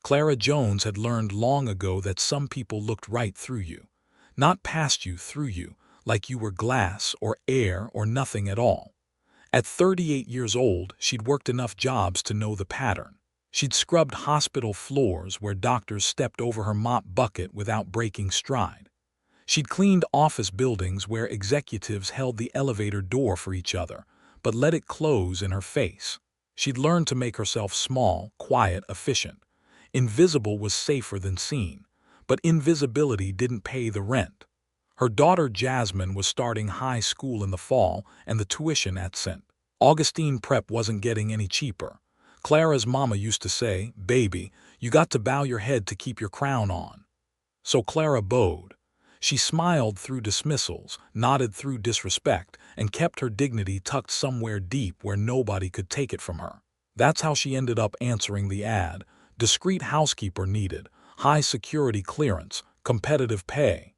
Clara Jones had learned long ago that some people looked right through you. Not past you, through you, like you were glass or air or nothing at all. At 38 years old, she'd worked enough jobs to know the pattern. She'd scrubbed hospital floors where doctors stepped over her mop bucket without breaking stride. She'd cleaned office buildings where executives held the elevator door for each other, but let it close in her face. She'd learned to make herself small, quiet, efficient. Invisible was safer than seen, but invisibility didn't pay the rent. Her daughter Jasmine was starting high school in the fall, and the tuition at St. Augustine Prep wasn't getting any cheaper. Clara's mama used to say, "Baby, you got to bow your head to keep your crown on." So Clara bowed. She smiled through dismissals, nodded through disrespect, and kept her dignity tucked somewhere deep where nobody could take it from her. That's how she ended up answering the ad. Discreet housekeeper needed, high security clearance, competitive pay.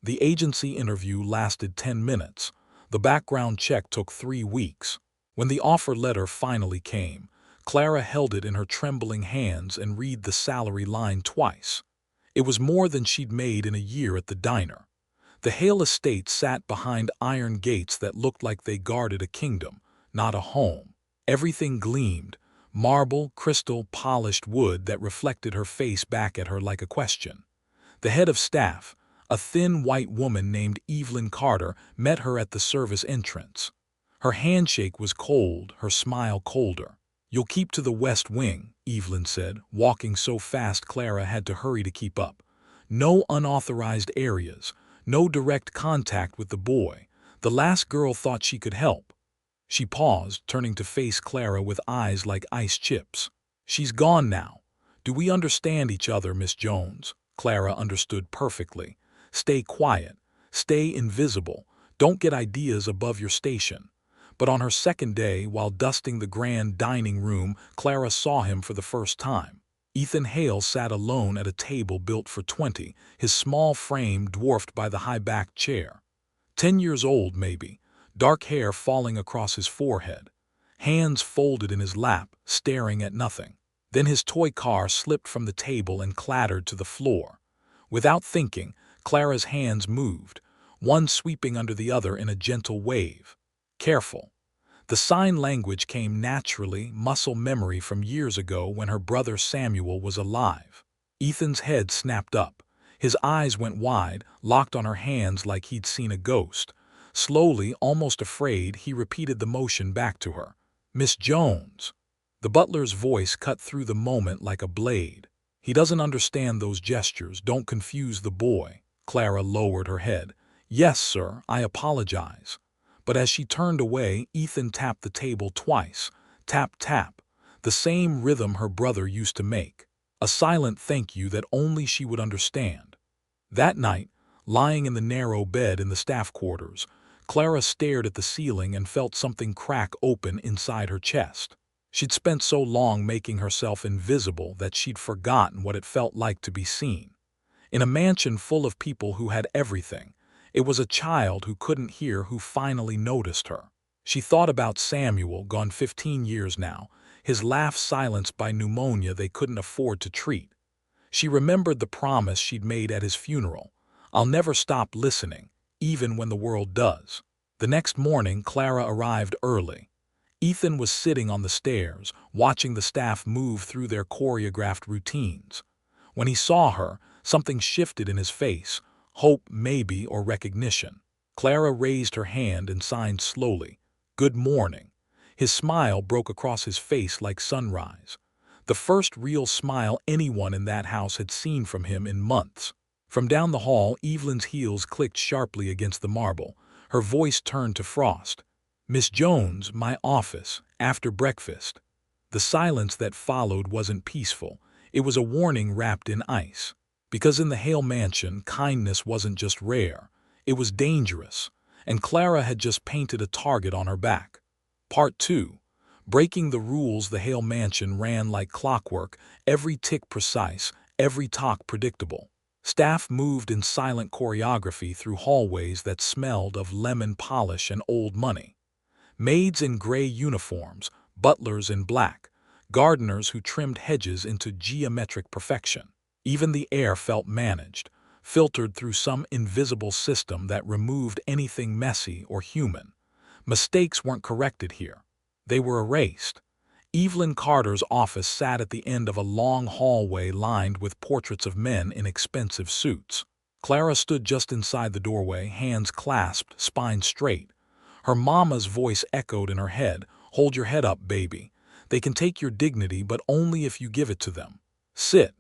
The agency interview lasted 10 minutes. The background check took 3 weeks. When the offer letter finally came, Clara held it in her trembling hands and read the salary line twice. It was more than she'd made in a year at the diner. The Hale estate sat behind iron gates that looked like they guarded a kingdom, not a home. Everything gleamed, marble, crystal, polished wood that reflected her face back at her like a question. The head of staff, a thin white woman named Evelyn Carter, met her at the service entrance. Her handshake was cold, her smile colder. "You'll keep to the West Wing," Evelyn said, walking so fast Clara had to hurry to keep up. "No unauthorized areas, no direct contact with the boy. The last girl thought she could help." She paused, turning to face Clara with eyes like ice chips. "She's gone now. Do we understand each other, Miss Jones?" Clara understood perfectly. "Stay quiet. Stay invisible. Don't get ideas above your station." But on her second day, while dusting the grand dining room, Clara saw him for the first time. Ethan Hale sat alone at a table built for 20, his small frame dwarfed by the high-backed chair. 10 years old, maybe, dark hair falling across his forehead, hands folded in his lap, staring at nothing. Then his toy car slipped from the table and clattered to the floor. Without thinking, Clara's hands moved, one sweeping under the other in a gentle wave. Careful. The sign language came naturally, muscle memory from years ago when her brother Samuel was alive. Ethan's head snapped up. His eyes went wide, locked on her hands like he'd seen a ghost. Slowly, almost afraid, he repeated the motion back to her. "Miss Jones." The butler's voice cut through the moment like a blade. "He doesn't understand those gestures. Don't confuse the boy." Clara lowered her head. "Yes, sir, I apologize." But as she turned away, Ethan tapped the table twice. Tap, tap. The same rhythm her brother used to make. A silent thank you that only she would understand. That night, lying in the narrow bed in the staff quarters, Clara stared at the ceiling and felt something crack open inside her chest. She'd spent so long making herself invisible that she'd forgotten what it felt like to be seen. In a mansion full of people who had everything, it was a child who couldn't hear who finally noticed her. She thought about Samuel, gone 15 years now, his laugh silenced by pneumonia they couldn't afford to treat. She remembered the promise she'd made at his funeral. "I'll never stop listening, even when the world does." The next morning, Clara arrived early. Ethan was sitting on the stairs, watching the staff move through their choreographed routines. When he saw her, something shifted in his face. Hope, maybe, or recognition. Clara raised her hand and signed slowly. "Good morning." His smile broke across his face like sunrise. The first real smile anyone in that house had seen from him in months. From down the hall, Evelyn's heels clicked sharply against the marble. Her voice turned to frost. "Miss Jones, my office, after breakfast." The silence that followed wasn't peaceful. It was a warning wrapped in ice. Because in the Hale mansion, kindness wasn't just rare, it was dangerous, and Clara had just painted a target on her back. Part 2. Breaking the rules. The Hale mansion ran like clockwork, every tick precise, every talk predictable. Staff moved in silent choreography through hallways that smelled of lemon polish and old money. Maids in gray uniforms, butlers in black, gardeners who trimmed hedges into geometric perfection. Even the air felt managed, filtered through some invisible system that removed anything messy or human. Mistakes weren't corrected here. They were erased. Evelyn Carter's office sat at the end of a long hallway lined with portraits of men in expensive suits. Clara stood just inside the doorway, hands clasped, spine straight. Her mama's voice echoed in her head, "Hold your head up, baby. They can take your dignity, but only if you give it to them. Sit."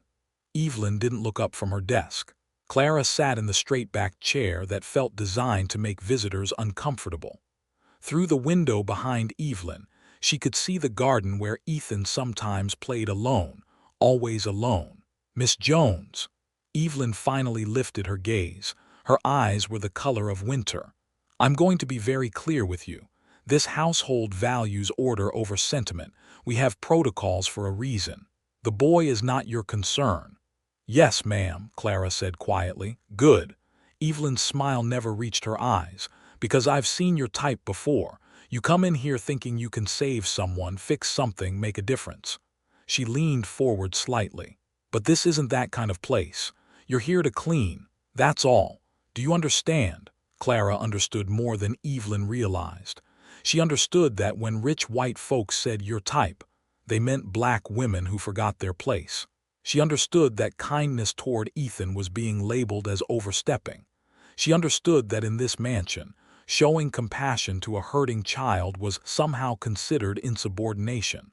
Evelyn didn't look up from her desk. Clara sat in the straight-backed chair that felt designed to make visitors uncomfortable. Through the window behind Evelyn, she could see the garden where Ethan sometimes played alone, always alone. "Miss Jones." Evelyn finally lifted her gaze. Her eyes were the color of winter. "I'm going to be very clear with you. This household values order over sentiment. We have protocols for a reason. The boy is not your concern." "Yes, ma'am," Clara said quietly. "Good." Evelyn's smile never reached her eyes. "Because I've seen your type before. You come in here thinking you can save someone, fix something, make a difference." She leaned forward slightly. "But this isn't that kind of place. You're here to clean. That's all. Do you understand?" Clara understood more than Evelyn realized. She understood that when rich white folks said your type, they meant black women who forgot their place. She understood that kindness toward Ethan was being labeled as overstepping. She understood that in this mansion, showing compassion to a hurting child was somehow considered insubordination.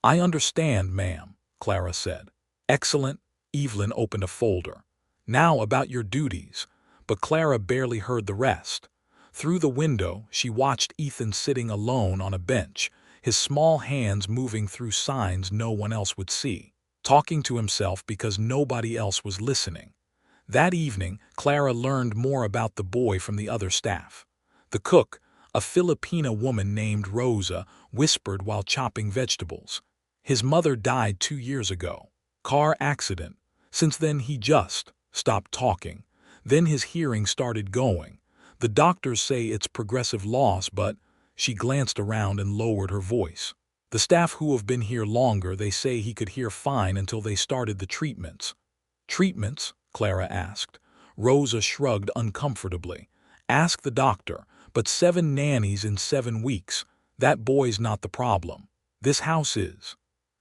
"I understand, ma'am," Clara said. "Excellent." Evelyn opened a folder. "Now about your duties." But Clara barely heard the rest. Through the window, she watched Ethan sitting alone on a bench, his small hands moving through signs no one else would see, talking to himself because nobody else was listening. That evening, Clara learned more about the boy from the other staff. The cook, a Filipina woman named Rosa, whispered while chopping vegetables. "His mother died 2 years ago. Car accident. Since then he just stopped talking. Then his hearing started going. The doctors say it's progressive loss, but—" She glanced around and lowered her voice. "The staff who have been here longer, they say he could hear fine until they started the treatments." "Treatments?" Clara asked. Rosa shrugged uncomfortably. "Ask the doctor, but 7 nannies in 7 weeks. That boy's not the problem. This house is."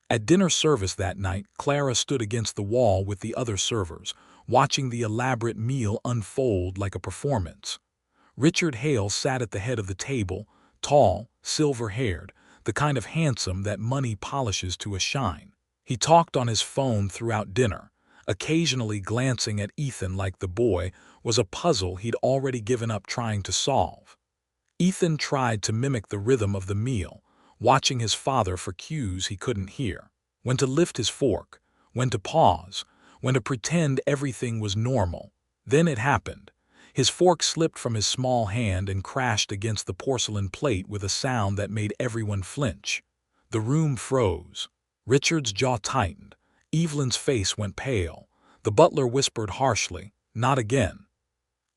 At dinner service that night, Clara stood against the wall with the other servers, watching the elaborate meal unfold like a performance. Richard Hale sat at the head of the table, tall, silver-haired, the kind of handsome that money polishes to a shine. He talked on his phone throughout dinner, occasionally glancing at Ethan like the boy was a puzzle he'd already given up trying to solve. Ethan tried to mimic the rhythm of the meal, watching his father for cues he couldn't hear. When to lift his fork, when to pause, when to pretend everything was normal. Then it happened. His fork slipped from his small hand and crashed against the porcelain plate with a sound that made everyone flinch. The room froze. Richard's jaw tightened. Evelyn's face went pale. The butler whispered harshly, "Not again."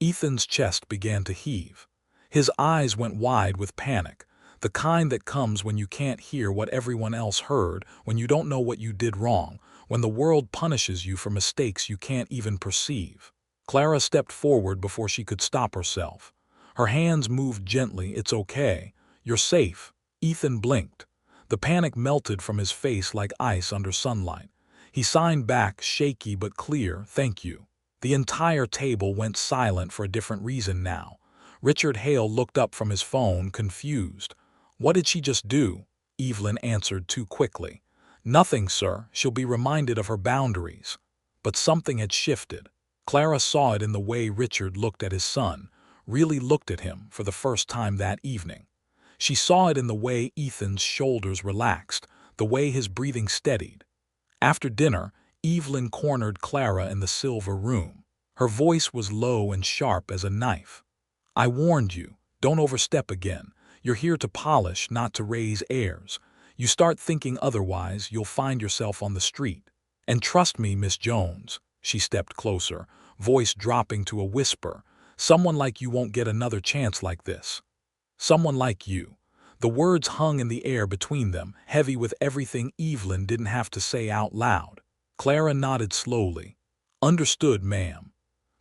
Ethan's chest began to heave. His eyes went wide with panic, the kind that comes when you can't hear what everyone else heard, when you don't know what you did wrong, when the world punishes you for mistakes you can't even perceive. Clara stepped forward before she could stop herself. Her hands moved gently. "It's okay. You're safe." Ethan blinked. The panic melted from his face like ice under sunlight. He signed back, shaky but clear, "Thank you." The entire table went silent for a different reason now. Richard Hale looked up from his phone, confused. "What did she just do?" Evelyn answered too quickly. "Nothing, sir. She'll be reminded of her boundaries." But something had shifted. Clara saw it in the way Richard looked at his son, really looked at him for the first time that evening. She saw it in the way Ethan's shoulders relaxed, the way his breathing steadied. After dinner, Evelyn cornered Clara in the silver room. Her voice was low and sharp as a knife. "I warned you, don't overstep again. You're here to polish, not to raise heirs. You start thinking otherwise, you'll find yourself on the street. And trust me, Miss Jones," she stepped closer, voice dropping to a whisper, "someone like you won't get another chance like this. Someone like you. The words hung in the air between them, heavy with everything Evelyn didn't have to say out loud. Clara nodded slowly. "Understood, ma'am."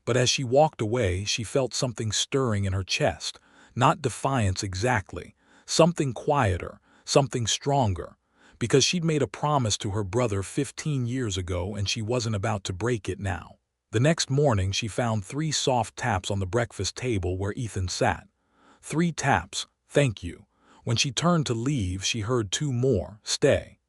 But as she walked away, she felt something stirring in her chest. Not defiance exactly. Something quieter, something stronger. Because she'd made a promise to her brother 15 years ago and she wasn't about to break it now. The next morning she found 3 soft taps on the breakfast table where Ethan sat. 3 taps, "Thank you." When she turned to leave, she heard 2 more, "Stay."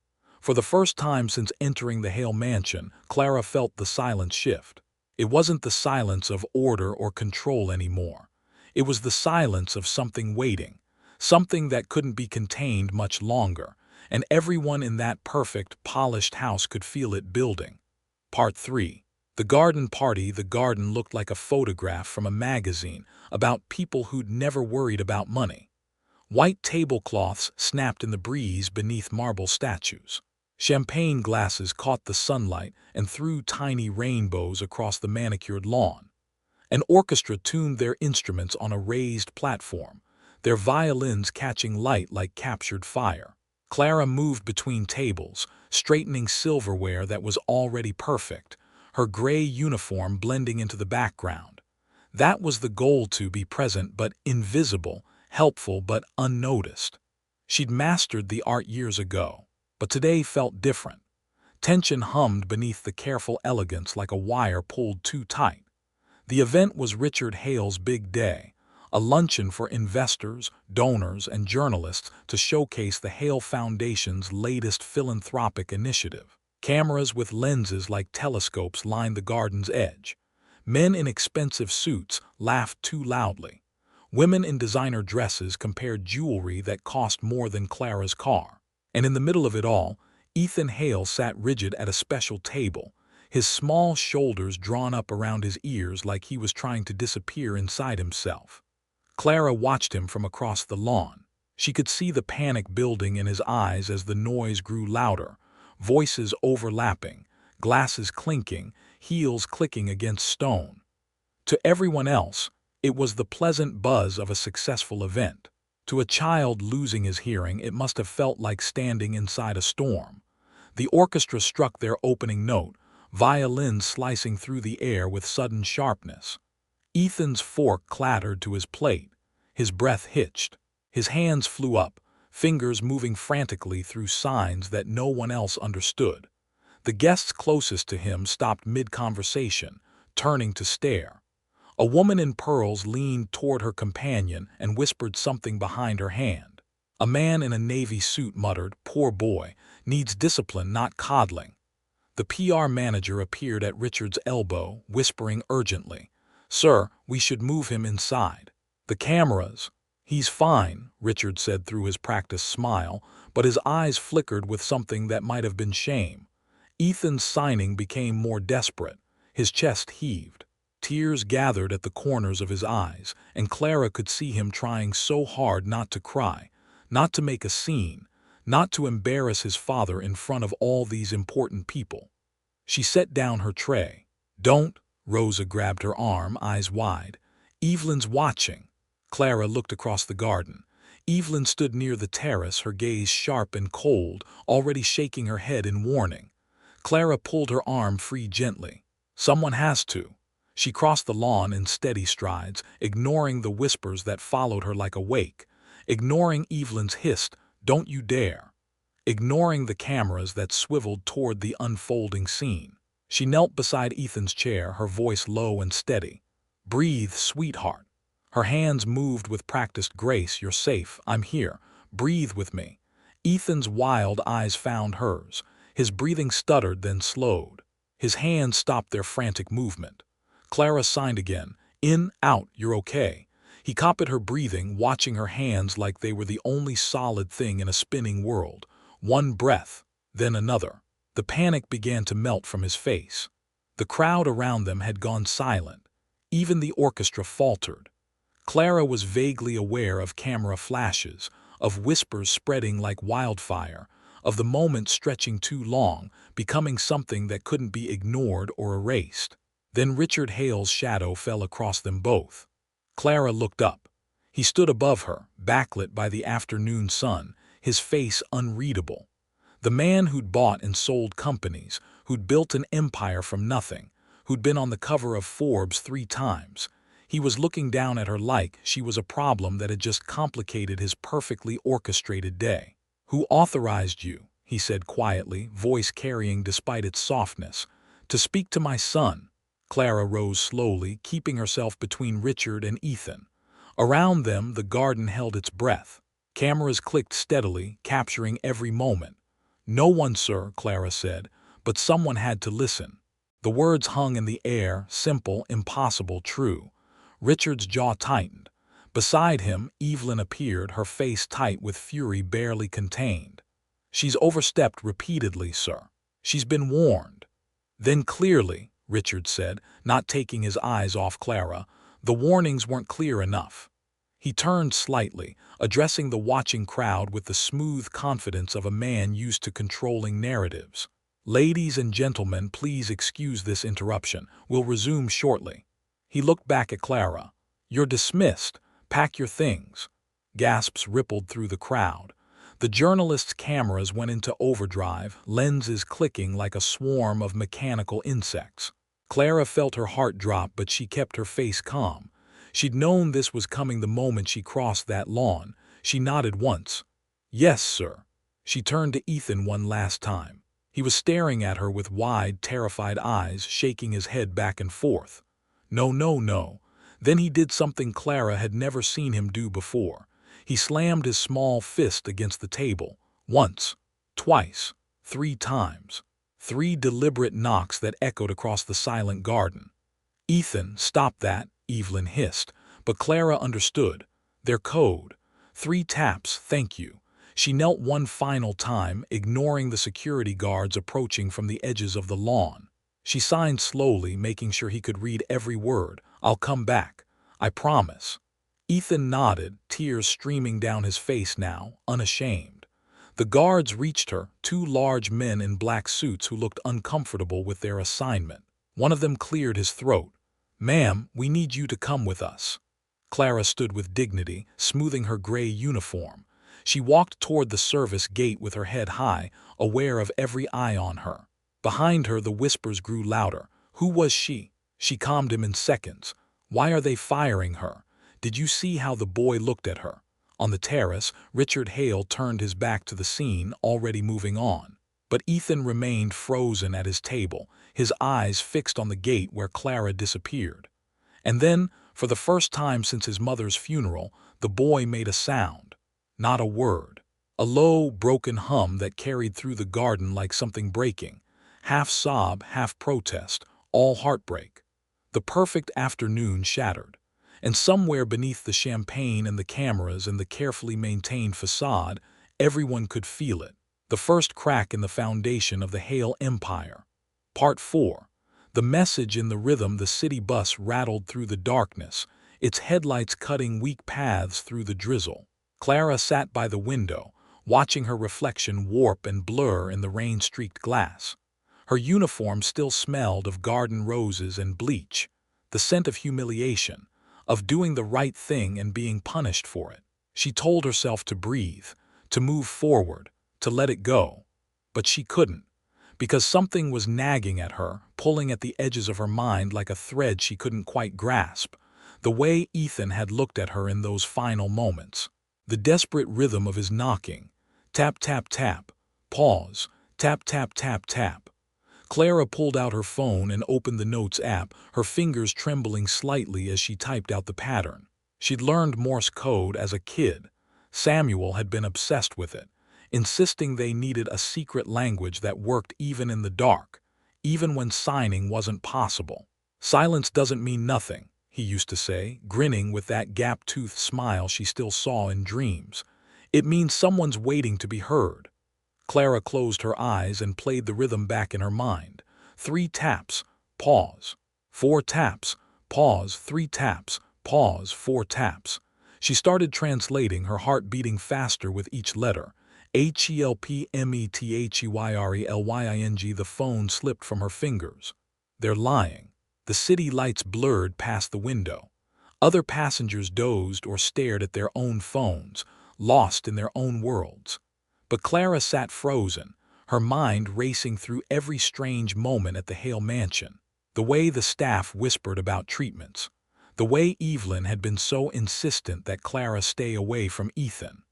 For the first time since entering the Hale mansion, Clara felt the silence shift. It wasn't the silence of order or control anymore. It was the silence of something waiting, something that couldn't be contained much longer, and everyone in that perfect, polished house could feel it building. Part 3. The garden party. The garden looked like a photograph from a magazine about people who'd never worried about money. White tablecloths snapped in the breeze beneath marble statues. Champagne glasses caught the sunlight and threw tiny rainbows across the manicured lawn. An orchestra tuned their instruments on a raised platform, their violins catching light like captured fire. Clara moved between tables, straightening silverware that was already perfect, her gray uniform blending into the background. That was the goal, to be present but invisible, helpful but unnoticed. She'd mastered the art years ago, but today felt different. Tension hummed beneath the careful elegance like a wire pulled too tight. The event was Richard Hale's big day, a luncheon for investors, donors, and journalists to showcase the Hale Foundation's latest philanthropic initiative. Cameras with lenses like telescopes lined the garden's edge. Men in expensive suits laughed too loudly. Women in designer dresses compared jewelry that cost more than Clara's car. And in the middle of it all, Ethan Hale sat rigid at a special table, his small shoulders drawn up around his ears like he was trying to disappear inside himself. Clara watched him from across the lawn. She could see the panic building in his eyes as the noise grew louder, voices overlapping, glasses clinking, heels clicking against stone. To everyone else, it was the pleasant buzz of a successful event. To a child losing his hearing, it must have felt like standing inside a storm. The orchestra struck their opening note, violins slicing through the air with sudden sharpness. Ethan's fork clattered to his plate. His breath hitched. His hands flew up, fingers moving frantically through signs that no one else understood. The guests closest to him stopped mid-conversation, turning to stare. A woman in pearls leaned toward her companion and whispered something behind her hand. A man in a navy suit muttered, "Poor boy, needs discipline, not coddling." The PR manager appeared at Richard's elbow, whispering urgently, "Sir, we should move him inside." The cameras. "He's fine," Richard said through his practiced smile, but his eyes flickered with something that might have been shame. Ethan's signing became more desperate. His chest heaved. Tears gathered at the corners of his eyes, and Clara could see him trying so hard not to cry, not to make a scene, not to embarrass his father in front of all these important people. She set down her tray. "Don't," Rosa grabbed her arm, eyes wide. "Evelyn's watching." Clara looked across the garden. Evelyn stood near the terrace, her gaze sharp and cold, already shaking her head in warning. Clara pulled her arm free gently. "Someone has to." She crossed the lawn in steady strides, ignoring the whispers that followed her like a wake, ignoring Evelyn's hissed, "Don't you dare," ignoring the cameras that swiveled toward the unfolding scene. She knelt beside Ethan's chair, her voice low and steady. "Breathe, sweetheart." Her hands moved with practiced grace. "You're safe. I'm here. Breathe with me." Ethan's wild eyes found hers. His breathing stuttered, then slowed. His hands stopped their frantic movement. Clara signed again. "In, out, you're okay." He copied her breathing, watching her hands like they were the only solid thing in a spinning world. One breath, then another. The panic began to melt from his face. The crowd around them had gone silent. Even the orchestra faltered. Clara was vaguely aware of camera flashes, of whispers spreading like wildfire, of the moment stretching too long, becoming something that couldn't be ignored or erased. Then Richard Hale's shadow fell across them both. Clara looked up. He stood above her, backlit by the afternoon sun, his face unreadable. The man who'd bought and sold companies, who'd built an empire from nothing, who'd been on the cover of Forbes 3 times. He was looking down at her like she was a problem that had just complicated his perfectly orchestrated day. "Who authorized you," he said quietly, voice carrying despite its softness, "to speak to my son?" Clara rose slowly, keeping herself between Richard and Ethan. Around them, the garden held its breath. Cameras clicked steadily, capturing every moment. "No one, sir," Clara said, "but someone had to listen." The words hung in the air, simple, impossible, true. Richard's jaw tightened. Beside him, Evelyn appeared, her face tight with fury barely contained. "She's overstepped repeatedly, sir. She's been warned." "Then clearly," Richard said, not taking his eyes off Clara, "the warnings weren't clear enough." He turned slightly, addressing the watching crowd with the smooth confidence of a man used to controlling narratives. "Ladies and gentlemen, please excuse this interruption. We'll resume shortly." He looked back at Clara. "You're dismissed. Pack your things." Gasps rippled through the crowd. The journalists' cameras went into overdrive, lenses clicking like a swarm of mechanical insects. Clara felt her heart drop, but she kept her face calm. She'd known this was coming the moment she crossed that lawn. She nodded once. "Yes, sir." She turned to Ethan one last time. He was staring at her with wide, terrified eyes, shaking his head back and forth. "No, no, no." Then he did something Clara had never seen him do before. He slammed his small fist against the table. Once, twice, 3 times. 3 deliberate knocks that echoed across the silent garden. "Ethan, stop that," Evelyn hissed, but Clara understood. Their code. 3 taps, thank you. She knelt one final time, ignoring the security guards approaching from the edges of the lawn. She signed slowly, making sure he could read every word. "I'll come back. I promise." Ethan nodded, tears streaming down his face now, unashamed. The guards reached her, 2 large men in black suits who looked uncomfortable with their assignment. One of them cleared his throat. "Ma'am, we need you to come with us." Clara stood with dignity, smoothing her gray uniform. She walked toward the service gate with her head high, aware of every eye on her. Behind her, the whispers grew louder. Who was she? She calmed him in seconds. Why are they firing her? Did you see how the boy looked at her? On the terrace, Richard Hale turned his back to the scene, already moving on. But Ethan remained frozen at his table, his eyes fixed on the gate where Clara disappeared. And then, for the first time since his mother's funeral, the boy made a sound. Not a word. A low, broken hum that carried through the garden like something breaking. Half sob, half protest, all heartbreak. The perfect afternoon shattered. And somewhere beneath the champagne and the cameras and the carefully maintained facade, everyone could feel it. The first crack in the foundation of the Hale Empire. Part 4. The message in the rhythm. The city bus rattled through the darkness, its headlights cutting weak paths through the drizzle. Clara sat by the window, watching her reflection warp and blur in the rain-streaked glass. Her uniform still smelled of garden roses and bleach, the scent of humiliation, of doing the right thing and being punished for it. She told herself to breathe, to move forward, to let it go. But she couldn't, because something was nagging at her, pulling at the edges of her mind like a thread she couldn't quite grasp. The way Ethan had looked at her in those final moments. The desperate rhythm of his knocking. Tap, tap, tap. Pause. Tap, tap, tap, tap. Clara pulled out her phone and opened the Notes app, her fingers trembling slightly as she typed out the pattern. She'd learned Morse code as a kid. Samuel had been obsessed with it, insisting they needed a secret language that worked even in the dark, even when signing wasn't possible. "Silence doesn't mean nothing," he used to say, grinning with that gap-toothed smile she still saw in dreams. "It means someone's waiting to be heard." Clara closed her eyes and played the rhythm back in her mind. 3 taps, pause. 4 taps, pause. 3 taps, pause. 4 taps. She started translating, her heart beating faster with each letter. HELPMETHEYRELYING. The phone slipped from her fingers. "They're lying." The city lights blurred past the window. Other passengers dozed or stared at their own phones, lost in their own worlds. But Clara sat frozen, her mind racing through every strange moment at the Hale mansion. The way the staff whispered about treatments. The way Evelyn had been so insistent that Clara stay away from Ethan.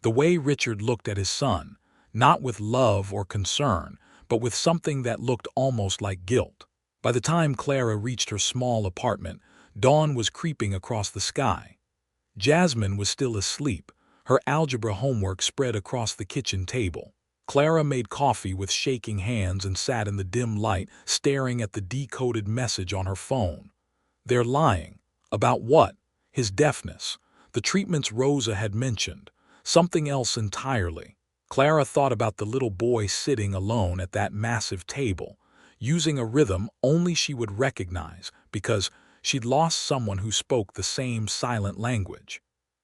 The way Richard looked at his son, not with love or concern, but with something that looked almost like guilt. By the time Clara reached her small apartment, dawn was creeping across the sky. Jasmine was still asleep, her algebra homework spread across the kitchen table. Clara made coffee with shaking hands and sat in the dim light, staring at the decoded message on her phone. They're lying. About what? His deafness. The treatments Rosa had mentioned. Something else entirely. Clara thought about the little boy sitting alone at that massive table, using a rhythm only she would recognize because she'd lost someone who spoke the same silent language.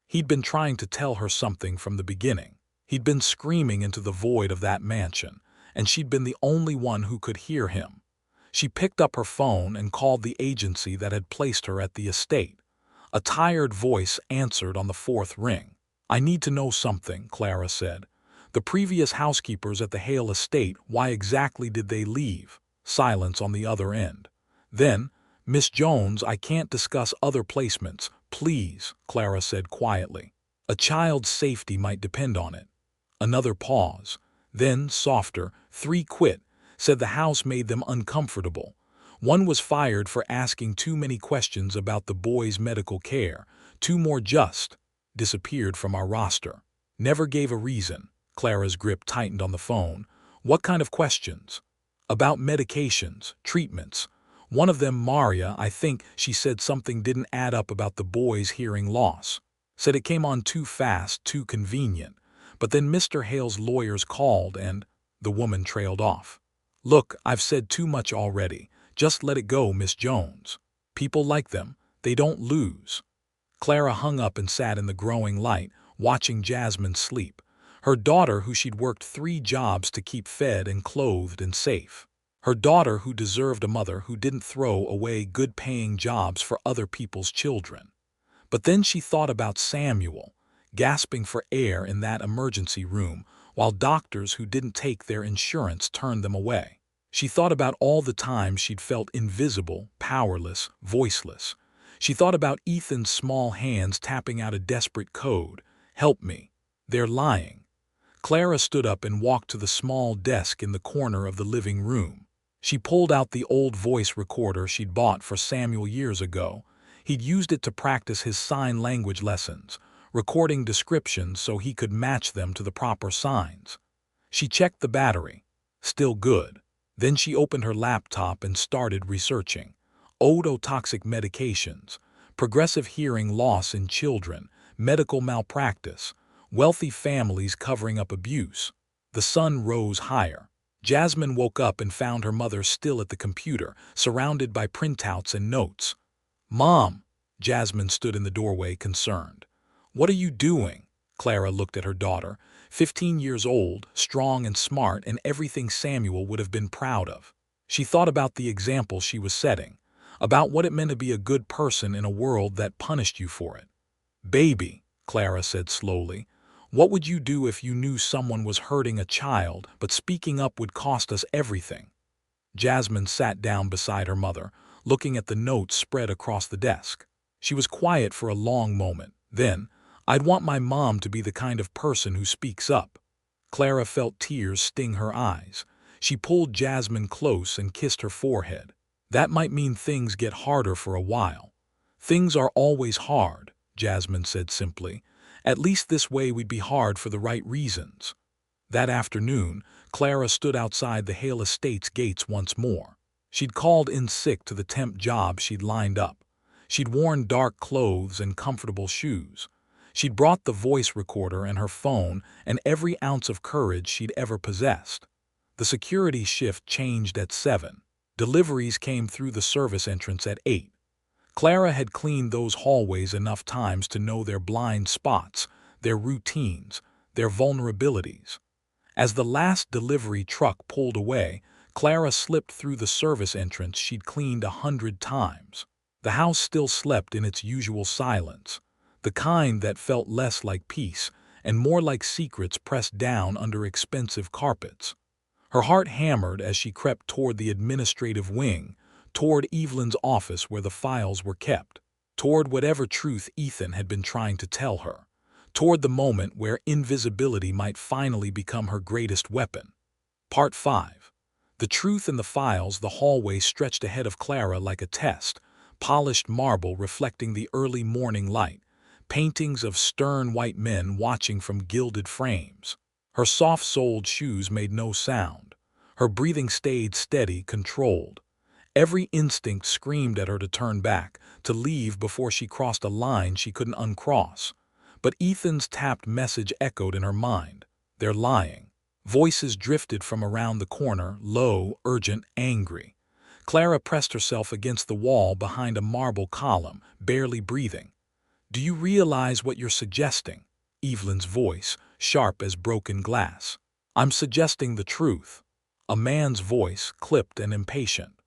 He'd been trying to tell her something from the beginning. He'd been screaming into the void of that mansion, and she'd been the only one who could hear him. She picked up her phone and called the agency that had placed her at the estate. A tired voice answered on the fourth ring. "I need to know something," Clara said. "The previous housekeepers at the Hale estate, why exactly did they leave?" Silence on the other end. Then, "Miss Jones, I can't discuss other placements, please," Clara said quietly. "A child's safety might depend on it." Another pause. Then, softer, "3 quit, said the house made them uncomfortable. One was fired for asking too many questions about the boy's medical care. 2 more just disappeared from our roster. Never gave a reason." Clara's grip tightened on the phone. "What kind of questions?" "About medications, treatments. One of them, Maria, I think, she said something didn't add up about the boy's hearing loss. Said it came on too fast, too convenient. But then Mr. Hale's lawyers called and—" The woman trailed off. "Look, I've said too much already. Just let it go, Miss Jones. People like them. They don't lose." Clara hung up and sat in the growing light, watching Jasmine sleep. Her daughter who she'd worked 3 jobs to keep fed and clothed and safe. Her daughter who deserved a mother who didn't throw away good-paying jobs for other people's children. But then she thought about Samuel, gasping for air in that emergency room, while doctors who didn't take their insurance turned them away. She thought about all the times she'd felt invisible, powerless, voiceless. She thought about Ethan's small hands tapping out a desperate code. "Help me. They're lying." Clara stood up and walked to the small desk in the corner of the living room. She pulled out the old voice recorder she'd bought for Samuel years ago. He'd used it to practice his sign language lessons, recording descriptions so he could match them to the proper signs. She checked the battery. Still good. Then she opened her laptop and started researching. Ototoxic medications, progressive hearing loss in children, medical malpractice, wealthy families covering up abuse. The sun rose higher. Jasmine woke up and found her mother still at the computer, surrounded by printouts and notes. "Mom!" Jasmine stood in the doorway, concerned. "What are you doing?" Clara looked at her daughter, 15 years old, strong and smart, and everything Samuel would have been proud of. She thought about the example she was setting, about what it meant to be a good person in a world that punished you for it. "Baby," Clara said slowly, "what would you do if you knew someone was hurting a child, but speaking up would cost us everything?" Jasmine sat down beside her mother, looking at the notes spread across the desk. She was quiet for a long moment. Then, "I'd want my mom to be the kind of person who speaks up." Clara felt tears sting her eyes. She pulled Jasmine close and kissed her forehead. "That might mean things get harder for a while." "Things are always hard," Jasmine said simply. "At least this way we'd be hard for the right reasons." That afternoon, Clara stood outside the Hale Estate's gates once more. She'd called in sick to the temp job she'd lined up. She'd worn dark clothes and comfortable shoes. She'd brought the voice recorder and her phone and every ounce of courage she'd ever possessed. The security shift changed at 7. Deliveries came through the service entrance at 8. Clara had cleaned those hallways enough times to know their blind spots, their routines, their vulnerabilities. As the last delivery truck pulled away, Clara slipped through the service entrance she'd cleaned 100 times. The house still slept in its usual silence, the kind that felt less like peace and more like secrets pressed down under expensive carpets. Her heart hammered as she crept toward the administrative wing, toward Evelyn's office where the files were kept, toward whatever truth Ethan had been trying to tell her, toward the moment where invisibility might finally become her greatest weapon. Part 5. The truth in the files. The hallway stretched ahead of Clara like a test, polished marble reflecting the early morning light, paintings of stern white men watching from gilded frames. Her soft-soled shoes made no sound. Her breathing stayed steady, controlled. Every instinct screamed at her to turn back, to leave before she crossed a line she couldn't uncross. But Ethan's tapped message echoed in her mind. They're lying. Voices drifted from around the corner, low, urgent, angry. Clara pressed herself against the wall behind a marble column, barely breathing. "Do you realize what you're suggesting?" Evelyn's voice, sharp as broken glass. "I'm suggesting the truth." A man's voice, clipped and impatient.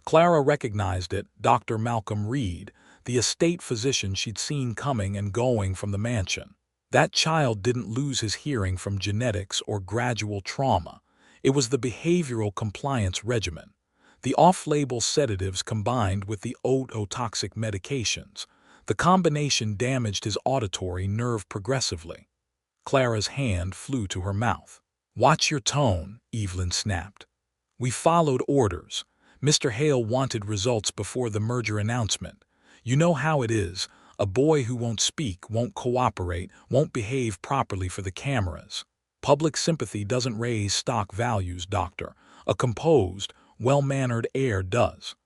Clara recognized it, Dr. Malcolm Reed, the estate physician she'd seen coming and going from the mansion. That child didn't lose his hearing from genetics or gradual trauma. It was the behavioral compliance regimen. The off-label sedatives combined with the ototoxic medications. The combination damaged his auditory nerve progressively. Clara's hand flew to her mouth. "Watch your tone," Evelyn snapped. "We followed orders. Mr. Hale wanted results before the merger announcement. You know how it is. A boy who won't speak, won't cooperate, won't behave properly for the cameras. Public sympathy doesn't raise stock values, doctor. A composed, well-mannered heir does.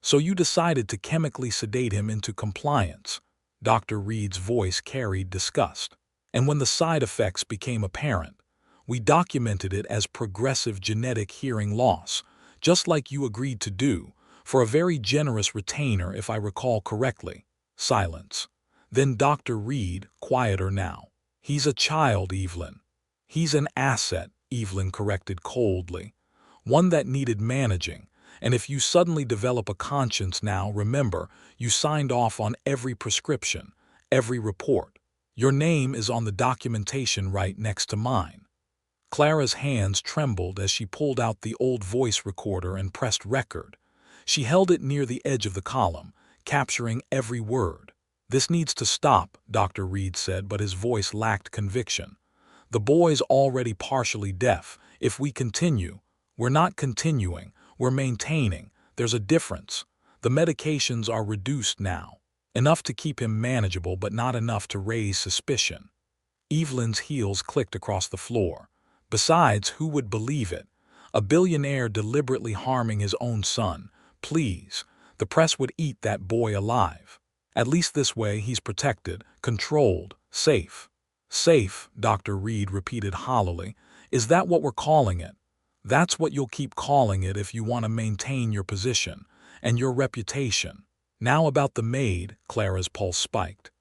So you decided to chemically sedate him into compliance." Dr. Reed's voice carried disgust. "And when the side effects became apparent, we documented it as progressive genetic hearing loss, just like you agreed to do, for a very generous retainer if I recall correctly." Silence. Then Dr. Reed, quieter now. "He's a child, Evelyn." "He's an asset," Evelyn corrected coldly. "One that needed managing. And if you suddenly develop a conscience now, remember, you signed off on every prescription, every report. Your name is on the documentation right next to mine." Clara's hands trembled as she pulled out the old voice recorder and pressed record. She held it near the edge of the column, capturing every word. "This needs to stop," Dr. Reed said, but his voice lacked conviction. "The boy's already partially deaf. If we continue—" "We're not continuing. We're maintaining. There's a difference. The medications are reduced now. Enough to keep him manageable, but not enough to raise suspicion." Evelyn's heels clicked across the floor. Besides, who would believe it? A billionaire deliberately harming his own son. Please. The press would eat that boy alive. At least this way he's protected, controlled, safe. "Safe," Dr. Reed repeated hollowly. "Is that what we're calling it?" "That's what you'll keep calling it if you want to maintain your position and your reputation." "Now about the maid," Clara's pulse spiked.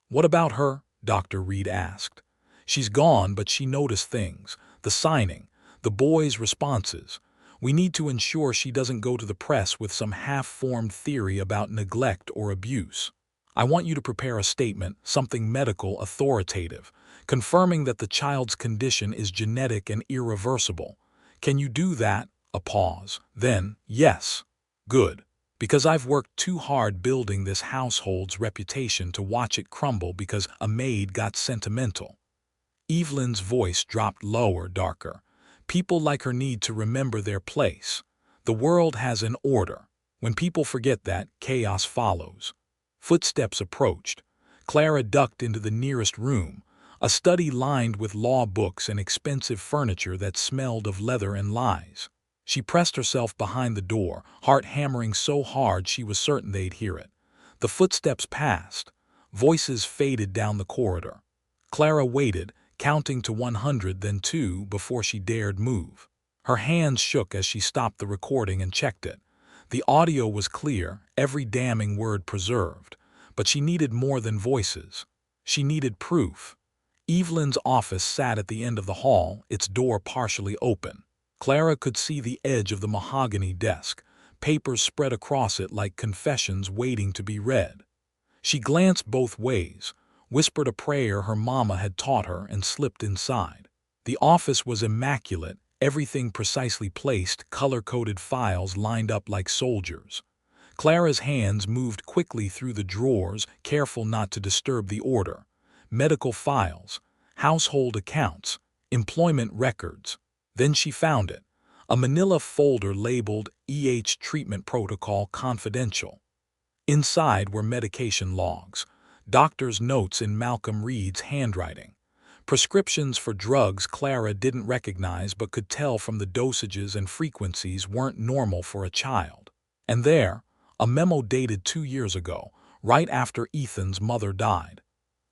"What about her?" Dr. Reed asked. "She's gone, but she noticed things. The signing, the boy's responses. We need to ensure she doesn't go to the press with some half-formed theory about neglect or abuse. I want you to prepare a statement, something medical, authoritative, confirming that the child's condition is genetic and irreversible. Can you do that?" A pause. Then, "Yes." "Good. Because I've worked too hard building this household's reputation to watch it crumble because a maid got sentimental." Evelyn's voice dropped lower, darker. "People like her need to remember their place. The world has an order. When people forget that, chaos follows." Footsteps approached. Clara ducked into the nearest room, a study lined with law books and expensive furniture that smelled of leather and lies. She pressed herself behind the door, heart hammering so hard she was certain they'd hear it. The footsteps passed. Voices faded down the corridor. Clara waited, counting to 100, then 2, before she dared move. Her hands shook as she stopped the recording and checked it. The audio was clear, every damning word preserved. But she needed more than voices. She needed proof. Evelyn's office sat at the end of the hall, its door partially open. Clara could see the edge of the mahogany desk, papers spread across it like confessions waiting to be read. She glanced both ways, whispered a prayer her mama had taught her, and slipped inside. The office was immaculate, everything precisely placed, color-coded files lined up like soldiers. Clara's hands moved quickly through the drawers, careful not to disturb the order. Medical files, household accounts, employment records. Then she found it. A manila folder labeled Treatment Protocol Confidential. Inside were medication logs, doctor's notes in Malcolm Reed's handwriting, prescriptions for drugs Clara didn't recognize but could tell from the dosages and frequencies weren't normal for a child. And there, a memo dated 2 years ago, right after Ethan's mother died.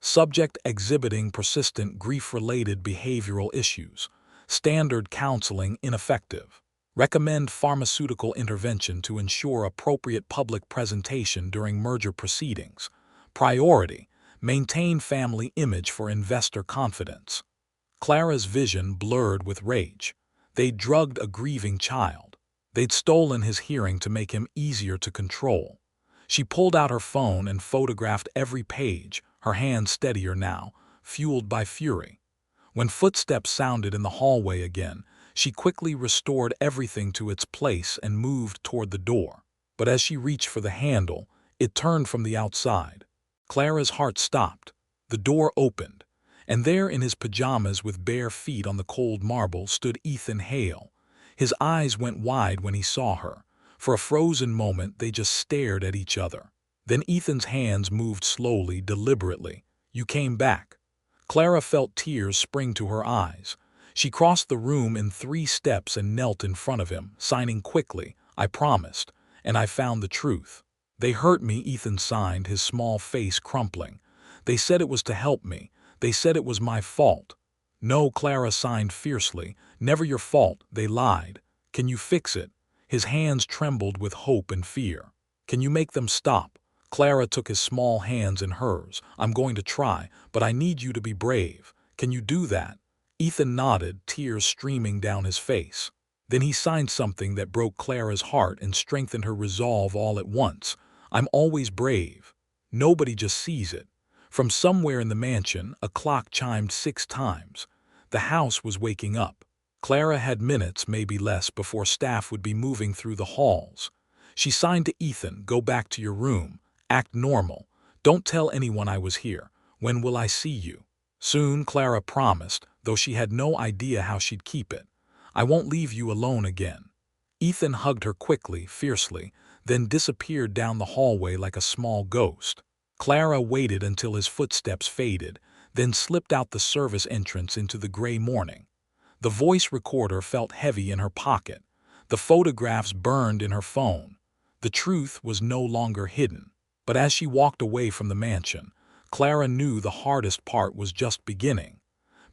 Subject exhibiting persistent grief-related behavioral issues. Standard counseling ineffective. Recommend pharmaceutical intervention to ensure appropriate public presentation during merger proceedings. Priority: maintain family image for investor confidence. Clara's vision blurred with rage. They'd drugged a grieving child. They'd stolen his hearing to make him easier to control. She pulled out her phone and photographed every page, her hands steadier now, fueled by fury. When footsteps sounded in the hallway again, she quickly restored everything to its place and moved toward the door. But as she reached for the handle, it turned from the outside. Clara's heart stopped. The door opened, and there in his pajamas with bare feet on the cold marble stood Ethan Hale. His eyes went wide when he saw her. For a frozen moment they just stared at each other. Then Ethan's hands moved slowly, deliberately. "You came back." Clara felt tears spring to her eyes. She crossed the room in 3 steps and knelt in front of him, signing quickly, "I promised, and I found the truth." "They hurt me," Ethan signed, his small face crumpling. "They said it was to help me. They said it was my fault." "No," Clara signed fiercely. "Never your fault. They lied. Can you fix it?" His hands trembled with hope and fear. "Can you make them stop?" Clara took his small hands in hers. "I'm going to try, but I need you to be brave. Can you do that?" Ethan nodded, tears streaming down his face. Then he signed something that broke Clara's heart and strengthened her resolve all at once. "I'm always brave." Nobody just sees it. From somewhere in the mansion, a clock chimed 6 times. The house was waking up. Clara had minutes, maybe less, before staff would be moving through the halls. She signed to Ethan, "Go back to your room. Act normal. Don't tell anyone I was here. When will I see you?" "Soon," Clara promised, though she had no idea how she'd keep it. "I won't leave you alone again." Ethan hugged her quickly, fiercely, then disappeared down the hallway like a small ghost. Clara waited until his footsteps faded, then slipped out the service entrance into the gray morning. The voice recorder felt heavy in her pocket. The photographs burned in her phone. The truth was no longer hidden. But as she walked away from the mansion, Clara knew the hardest part was just beginning.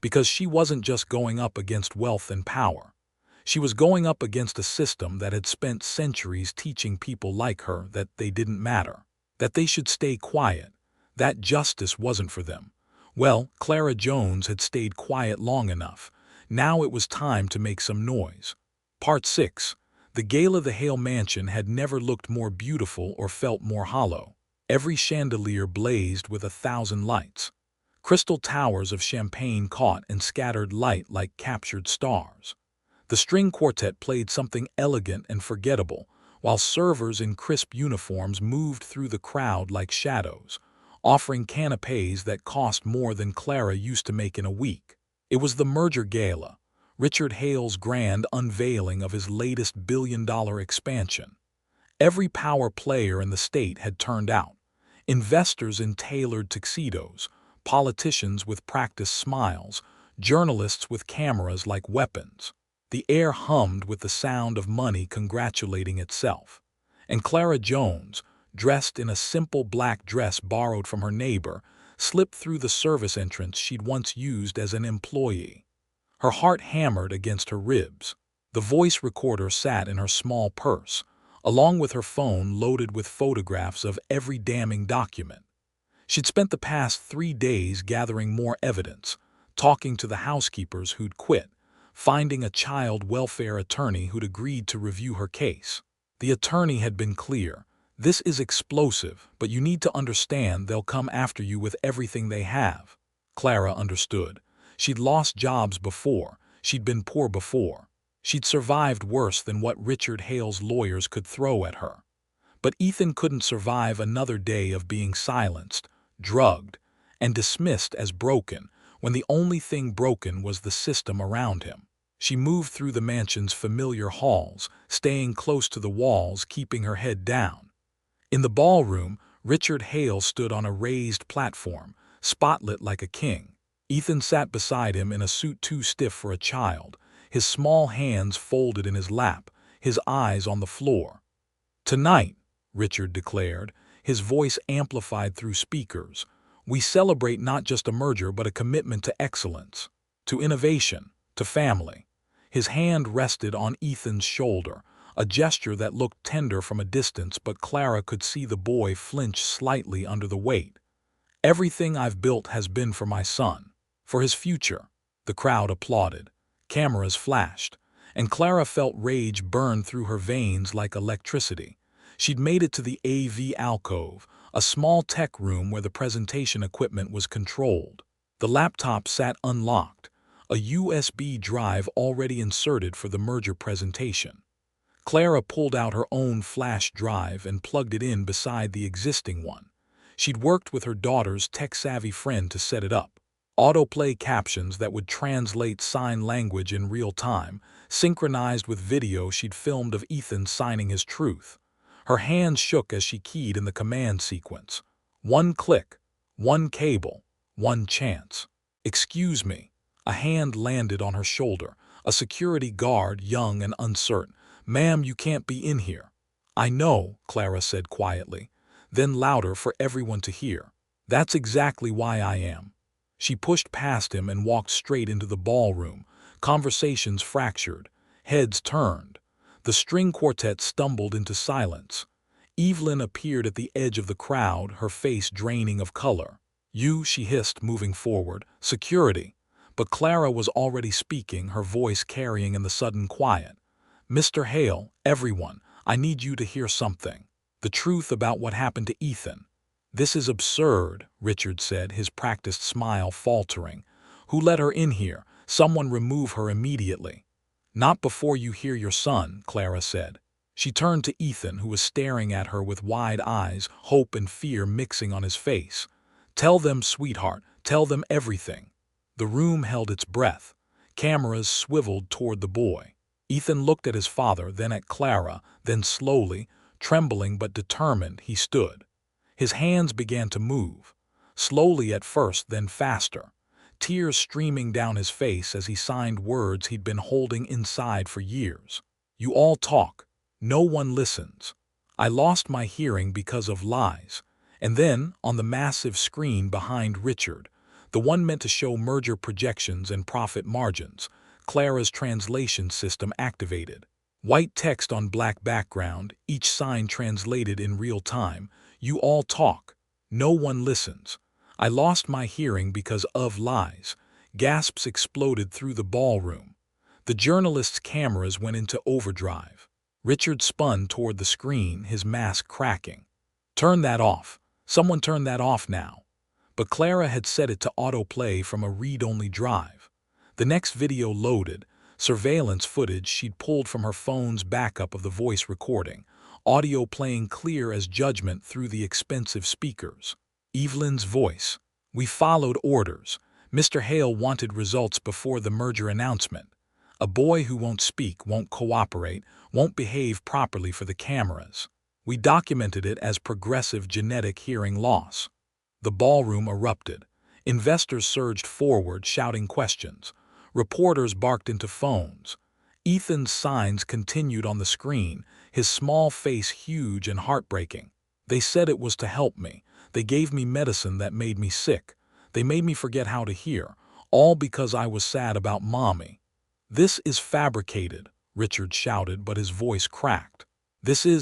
Because she wasn't just going up against wealth and power. She was going up against a system that had spent centuries teaching people like her that they didn't matter, that they should stay quiet, that justice wasn't for them. Well, Clara Jones had stayed quiet long enough. Now it was time to make some noise. Part 6. The gala. The Hale mansion had never looked more beautiful or felt more hollow. Every chandelier blazed with 1,000 lights. Crystal towers of champagne caught and scattered light like captured stars. The string quartet played something elegant and forgettable, while servers in crisp uniforms moved through the crowd like shadows, offering canapés that cost more than Clara used to make in a week. It was the merger gala, Richard Hale's grand unveiling of his latest billion-dollar expansion. Every power player in the state had turned out. Investors in tailored tuxedos, politicians with practiced smiles, journalists with cameras like weapons. The air hummed with the sound of money congratulating itself. And Clara Jones, dressed in a simple black dress borrowed from her neighbor, slipped through the service entrance she'd once used as an employee. Her heart hammered against her ribs. The voice recorder sat in her small purse, along with her phone loaded with photographs of every damning document. She'd spent the past 3 days gathering more evidence, talking to the housekeepers who'd quit, finding a child welfare attorney who'd agreed to review her case. The attorney had been clear. This is explosive, but you need to understand they'll come after you with everything they have. Clara understood. She'd lost jobs before. She'd been poor before. She'd survived worse than what Richard Hale's lawyers could throw at her. But Ethan couldn't survive another day of being silenced, drugged, and dismissed as broken when the only thing broken was the system around him. She moved through the mansion's familiar halls, staying close to the walls, keeping her head down. In the ballroom, Richard Hale stood on a raised platform, spotlit like a king. Ethan sat beside him in a suit too stiff for a child, his small hands folded in his lap, his eyes on the floor. "Tonight," Richard declared, his voice amplified through speakers, "we celebrate not just a merger but a commitment to excellence, to innovation, to family." His hand rested on Ethan's shoulder, a gesture that looked tender from a distance, but Clara could see the boy flinch slightly under the weight. "Everything I've built has been for my son, for his future." The crowd applauded. Cameras flashed, and Clara felt rage burn through her veins like electricity. She'd made it to the AV alcove, a small tech room where the presentation equipment was controlled. The laptop sat unlocked, a USB drive already inserted for the merger presentation. Clara pulled out her own flash drive and plugged it in beside the existing one. She'd worked with her daughter's tech-savvy friend to set it up. Autoplay captions that would translate sign language in real time, synchronized with video she'd filmed of Ethan signing his truth. Her hands shook as she keyed in the command sequence. One click, one cable, one chance. "Excuse me." A hand landed on her shoulder, a security guard, young and uncertain. "Ma'am, you can't be in here." "I know," Clara said quietly, then louder for everyone to hear. "That's exactly why I am." She pushed past him and walked straight into the ballroom. Conversations fractured, heads turned. The string quartet stumbled into silence. Evelyn appeared at the edge of the crowd, her face draining of color. "You," she hissed, moving forward. "Security." But Clara was already speaking, her voice carrying in the sudden quiet. "Mr. Hale, everyone, I need you to hear something. The truth about what happened to Ethan." "This is absurd," Richard said, his practiced smile faltering. "Who let her in here? Someone remove her immediately." "Not before you hear your son," Clara said. She turned to Ethan, who was staring at her with wide eyes, hope and fear mixing on his face. "Tell them, sweetheart, tell them everything." The room held its breath. Cameras swiveled toward the boy. Ethan looked at his father, then at Clara, then slowly, trembling but determined, he stood. His hands began to move, slowly at first, then faster, tears streaming down his face as he signed words he'd been holding inside for years. "You all talk. No one listens. I lost my hearing because of lies." And then, on the massive screen behind Richard, the one meant to show merger projections and profit margins, Clara's translation system activated. White text on black background, each sign translated in real time. "You all talk. No one listens. I lost my hearing because of lies." Gasps exploded through the ballroom. The journalists' cameras went into overdrive. Richard spun toward the screen, his mask cracking. "Turn that off. Someone turn that off now." But Clara had set it to autoplay from a read-only drive. The next video loaded, surveillance footage she'd pulled from her phone's backup of the voice recording, audio playing clear as judgment through the expensive speakers. Evelyn's voice. "We followed orders. Mr. Hale wanted results before the merger announcement. A boy who won't speak, won't cooperate, won't behave properly for the cameras. We documented it as progressive genetic hearing loss." The ballroom erupted. Investors surged forward, shouting questions. Reporters barked into phones. Ethan's signs continued on the screen, his small face huge and heartbreaking. "They said it was to help me. They gave me medicine that made me sick. They made me forget how to hear, all because I was sad about Mommy." "This is fabricated," Richard shouted, but his voice cracked.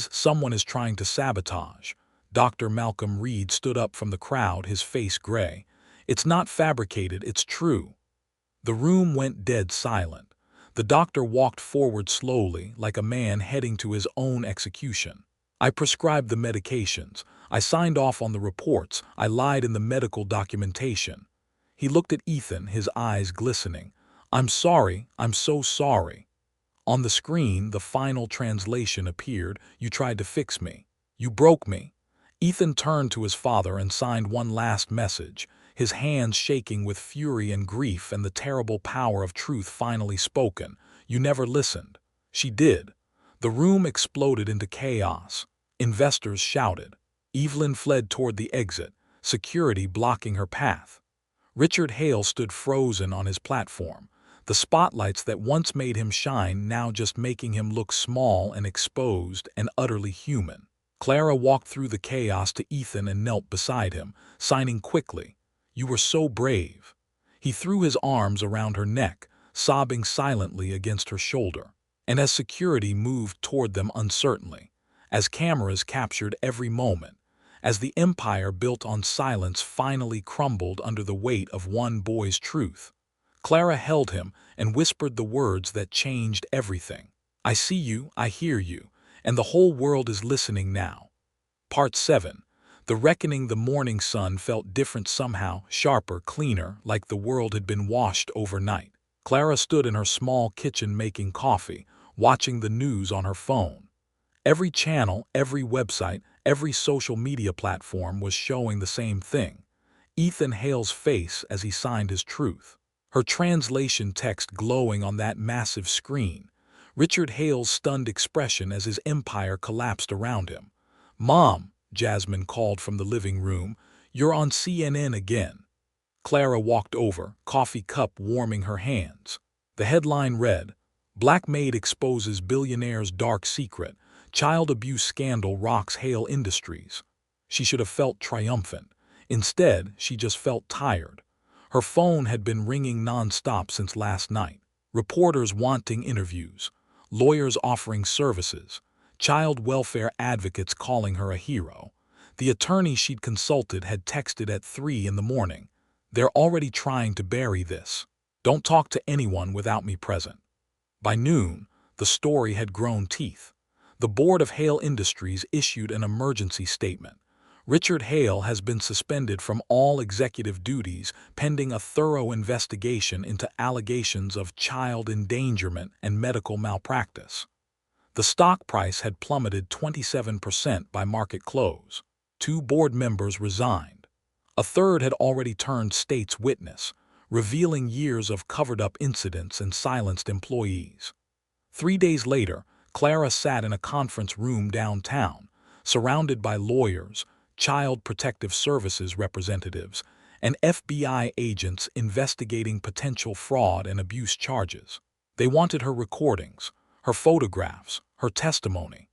Someone is trying to sabotage." Dr. Malcolm Reed stood up from the crowd, his face gray. "It's not fabricated, it's true." The room went dead silent. The doctor walked forward slowly, like a man heading to his own execution. I prescribed the medications. I signed off on the reports. I lied in the medical documentation. He looked at Ethan, his eyes glistening. I'm sorry. I'm so sorry. On the screen, the final translation appeared. You tried to fix me. You broke me. Ethan turned to his father and signed one last message, his hands shaking with fury and grief and the terrible power of truth finally spoken. You never listened. She did. The room exploded into chaos. Investors shouted. Evelyn fled toward the exit, security blocking her path. Richard Hale stood frozen on his platform, the spotlights that once made him shine now just making him look small and exposed and utterly human. Clara walked through the chaos to Ethan and knelt beside him, signing quickly. You were so brave. He threw his arms around her neck, sobbing silently against her shoulder. And as security moved toward them uncertainly, as cameras captured every moment, as the empire built on silence finally crumbled under the weight of one boy's truth, Clara held him and whispered the words that changed everything. I see you, I hear you, and the whole world is listening now. Part 7. The reckoning. The morning sun felt different somehow, sharper, cleaner, like the world had been washed overnight. Clara stood in her small kitchen making coffee, watching the news on her phone. Every channel, every website, every social media platform was showing the same thing. Ethan Hale's face as he signed his truth. Her translation text glowing on that massive screen. Richard Hale's stunned expression as his empire collapsed around him. Mom, Jasmine called from the living room, you're on CNN again. Clara walked over, coffee cup warming her hands. The headline read, Black Maid exposes billionaire's dark secret. Child abuse scandal rocks Hale Industries. She should have felt triumphant. Instead, she just felt tired. Her phone had been ringing non-stop since last night. Reporters wanting interviews. Lawyers offering services. Child welfare advocates calling her a hero. The attorney she'd consulted had texted at 3 in the morning. They're already trying to bury this. Don't talk to anyone without me present. By noon, the story had grown teeth. The board of Hale Industries issued an emergency statement. Richard Hale has been suspended from all executive duties pending a thorough investigation into allegations of child endangerment and medical malpractice. The stock price had plummeted 27% by market close. 2 board members resigned. A third had already turned state's witness, revealing years of covered-up incidents and silenced employees. 3 days later, Clara sat in a conference room downtown, surrounded by lawyers, Child Protective Services representatives, and FBI agents investigating potential fraud and abuse charges. They wanted her recordings, her photographs, her testimony.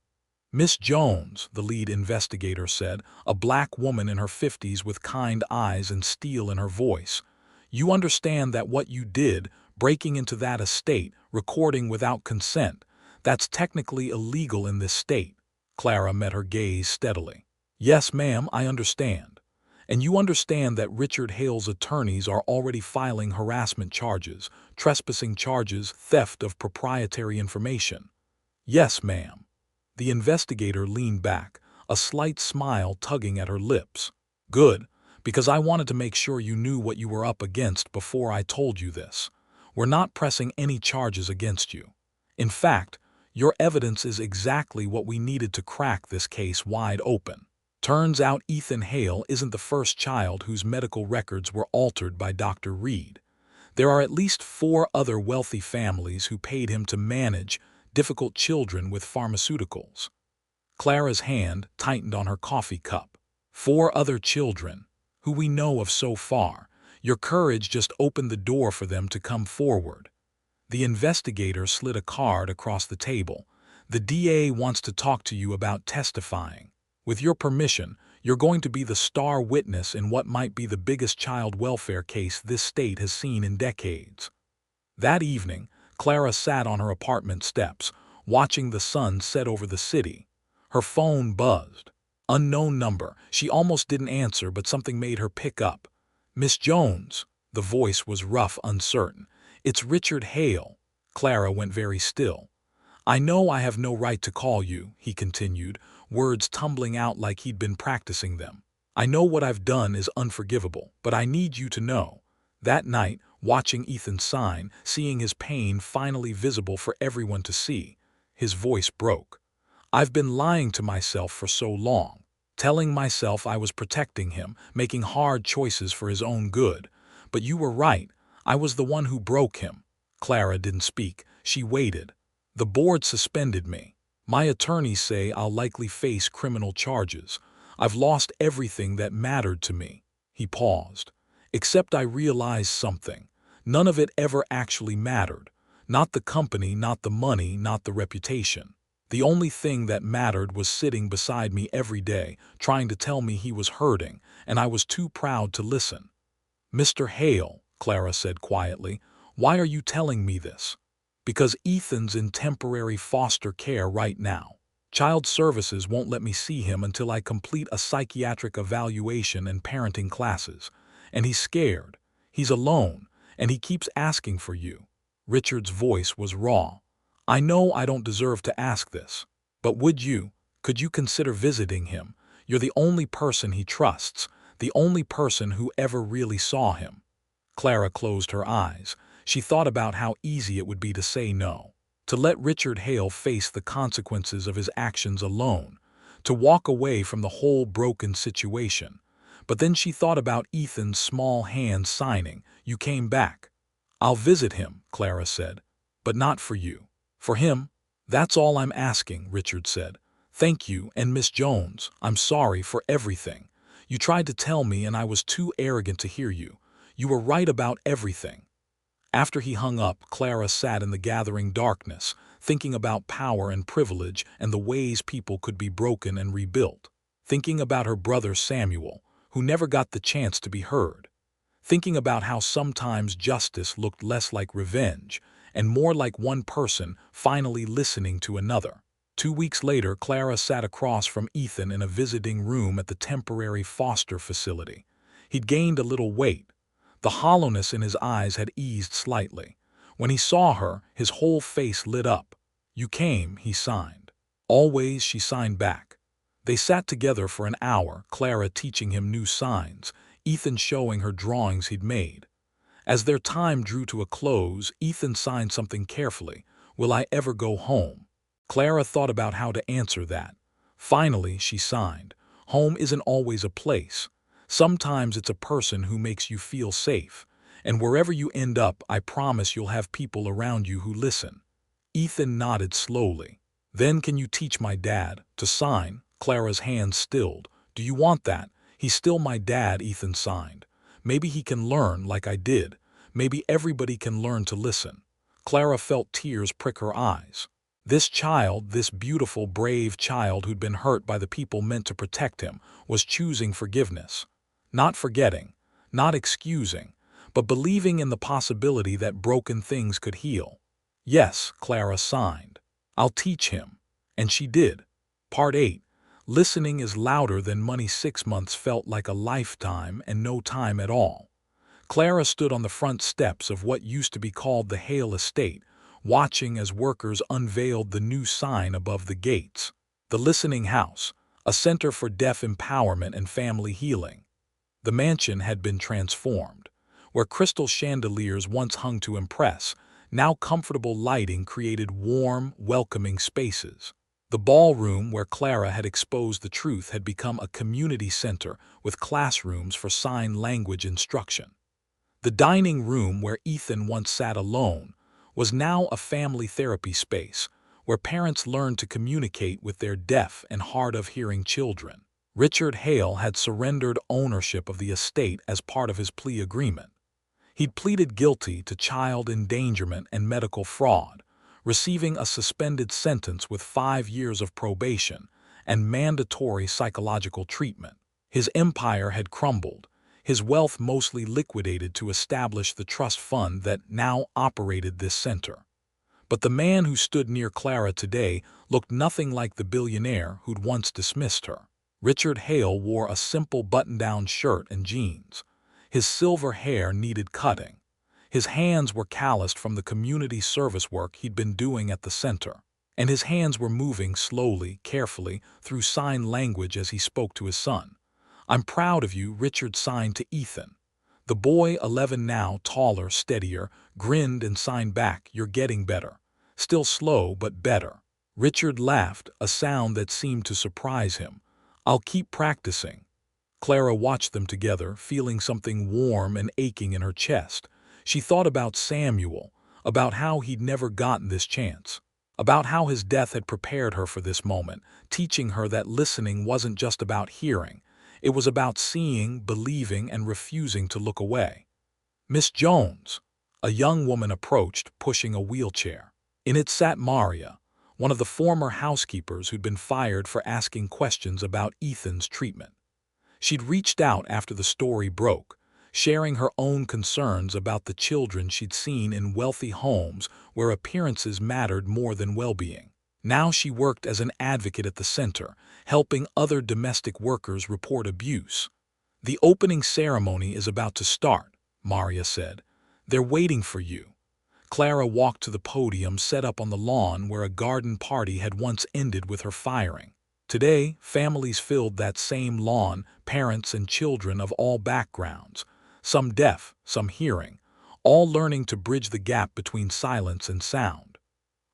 Miss Jones, the lead investigator said, a black woman in her 50s with kind eyes and steel in her voice. You understand that what you did, breaking into that estate, recording without consent, that's technically illegal in this state. Clara met her gaze steadily. Yes, ma'am, I understand. And you understand that Richard Hale's attorneys are already filing harassment charges, trespassing charges, theft of proprietary information. Yes, ma'am. The investigator leaned back, a slight smile tugging at her lips. Good, because I wanted to make sure you knew what you were up against before I told you this. We're not pressing any charges against you. In fact, your evidence is exactly what we needed to crack this case wide open. Turns out Ethan Hale isn't the first child whose medical records were altered by Dr. Reed. There are at least 4 other wealthy families who paid him to manage difficult children with pharmaceuticals. Clara's hand tightened on her coffee cup. 4 other children, who we know of so far. Your courage just opened the door for them to come forward. The investigator slid a card across the table. The DA wants to talk to you about testifying. With your permission, you're going to be the star witness in what might be the biggest child welfare case this state has seen in decades. That evening, Clara sat on her apartment steps, watching the sun set over the city. Her phone buzzed. Unknown number. She almost didn't answer, but something made her pick up. Miss Jones. The voice was rough, uncertain. It's Richard Hale. Clara went very still. "I know I have no right to call you," he continued, words tumbling out like he'd been practicing them. "I know what I've done is unforgivable, but I need you to know." That night, watching Ethan sign, seeing his pain finally visible for everyone to see, his voice broke. "I've been lying to myself for so long, telling myself I was protecting him, making hard choices for his own good. But you were right, I was the one who broke him." Clara didn't speak, she waited. "The board suspended me. My attorneys say I'll likely face criminal charges. I've lost everything that mattered to me." He paused. "Except I realized something. None of it ever actually mattered. Not the company, not the money, not the reputation. The only thing that mattered was sitting beside me every day, trying to tell me he was hurting, and I was too proud to listen." "Mr. Hale," Clara said quietly, "why are you telling me this?" "Because Ethan's in temporary foster care right now. Child Services won't let me see him until I complete a psychiatric evaluation and parenting classes. And he's scared. He's alone, and he keeps asking for you." Richard's voice was raw. "I know I don't deserve to ask this, but could you consider visiting him? You're the only person he trusts, the only person who ever really saw him." Clara closed her eyes. She thought about how easy it would be to say no, to let Richard Hale face the consequences of his actions alone, to walk away from the whole broken situation. But then she thought about Ethan's small hand signing, "You came back." "I'll visit him," Clara said, "but not for you. For him, that's all I'm asking," Richard said. "Thank you, and Miss Jones, I'm sorry for everything. You tried to tell me and I was too arrogant to hear you. You were right about everything." After he hung up, Clara sat in the gathering darkness, thinking about power and privilege and the ways people could be broken and rebuilt. Thinking about her brother Samuel, who never got the chance to be heard. Thinking about how sometimes justice looked less like revenge and more like one person finally listening to another. 2 weeks later, Clara sat across from Ethan in a visiting room at the temporary foster facility. He'd gained a little weight. The hollowness in his eyes had eased slightly. When he saw her, his whole face lit up. "You came," he signed. "Always," she signed back. They sat together for an hour, Clara teaching him new signs, Ethan showing her drawings he'd made. As their time drew to a close, Ethan signed something carefully. "Will I ever go home?" Clara thought about how to answer that. Finally, she signed. "Home isn't always a place. Sometimes it's a person who makes you feel safe. And wherever you end up, I promise you'll have people around you who listen." Ethan nodded slowly. "Then can you teach my dad to sign?" Clara's hand stilled. "Do you want that?" "He's still my dad," Ethan signed. "Maybe he can learn like I did. Maybe everybody can learn to listen." Clara felt tears prick her eyes. This child, this beautiful, brave child who'd been hurt by the people meant to protect him, was choosing forgiveness. Not forgetting, not excusing, but believing in the possibility that broken things could heal. "Yes," Clara signed. "I'll teach him." And she did. Part 8. Listening is louder than money. 6 months felt like a lifetime and no time at all. Clara stood on the front steps of what used to be called the Hale estate, watching as workers unveiled the new sign above the gates. The Listening House, a center for deaf empowerment and family healing. The mansion had been transformed. Where crystal chandeliers once hung to impress, now comfortable lighting created warm, welcoming spaces. The ballroom where Clara had exposed the truth had become a community center with classrooms for sign language instruction. The dining room where Ethan once sat alone was now a family therapy space where parents learned to communicate with their deaf and hard-of-hearing children. Richard Hale had surrendered ownership of the estate as part of his plea agreement. He'd pleaded guilty to child endangerment and medical fraud, receiving a suspended sentence with 5 years of probation and mandatory psychological treatment. His empire had crumbled, his wealth mostly liquidated to establish the trust fund that now operated this center. But the man who stood near Clara today looked nothing like the billionaire who'd once dismissed her. Richard Hale wore a simple button-down shirt and jeans. His silver hair needed cutting. His hands were calloused from the community service work he'd been doing at the center, and his hands were moving slowly, carefully, through sign language as he spoke to his son. "I'm proud of you," Richard signed to Ethan. The boy, 11 now, taller, steadier, grinned and signed back, "You're getting better. Still slow, but better." Richard laughed, a sound that seemed to surprise him. "I'll keep practicing." Clara watched them together, feeling something warm and aching in her chest. She thought about Samuel, about how he'd never gotten this chance, about how his death had prepared her for this moment, teaching her that listening wasn't just about hearing. It was about seeing, believing, and refusing to look away. "Miss Jones." A young woman approached, pushing a wheelchair. In it sat Maria, one of the former housekeepers who'd been fired for asking questions about Ethan's treatment. She'd reached out after the story broke, sharing her own concerns about the children she'd seen in wealthy homes where appearances mattered more than well-being. Now she worked as an advocate at the center, helping other domestic workers report abuse. "The opening ceremony is about to start," Maria said. "They're waiting for you." Clara walked to the podium set up on the lawn where a garden party had once ended with her firing. Today, families filled that same lawn, parents and children of all backgrounds, some deaf, some hearing, all learning to bridge the gap between silence and sound.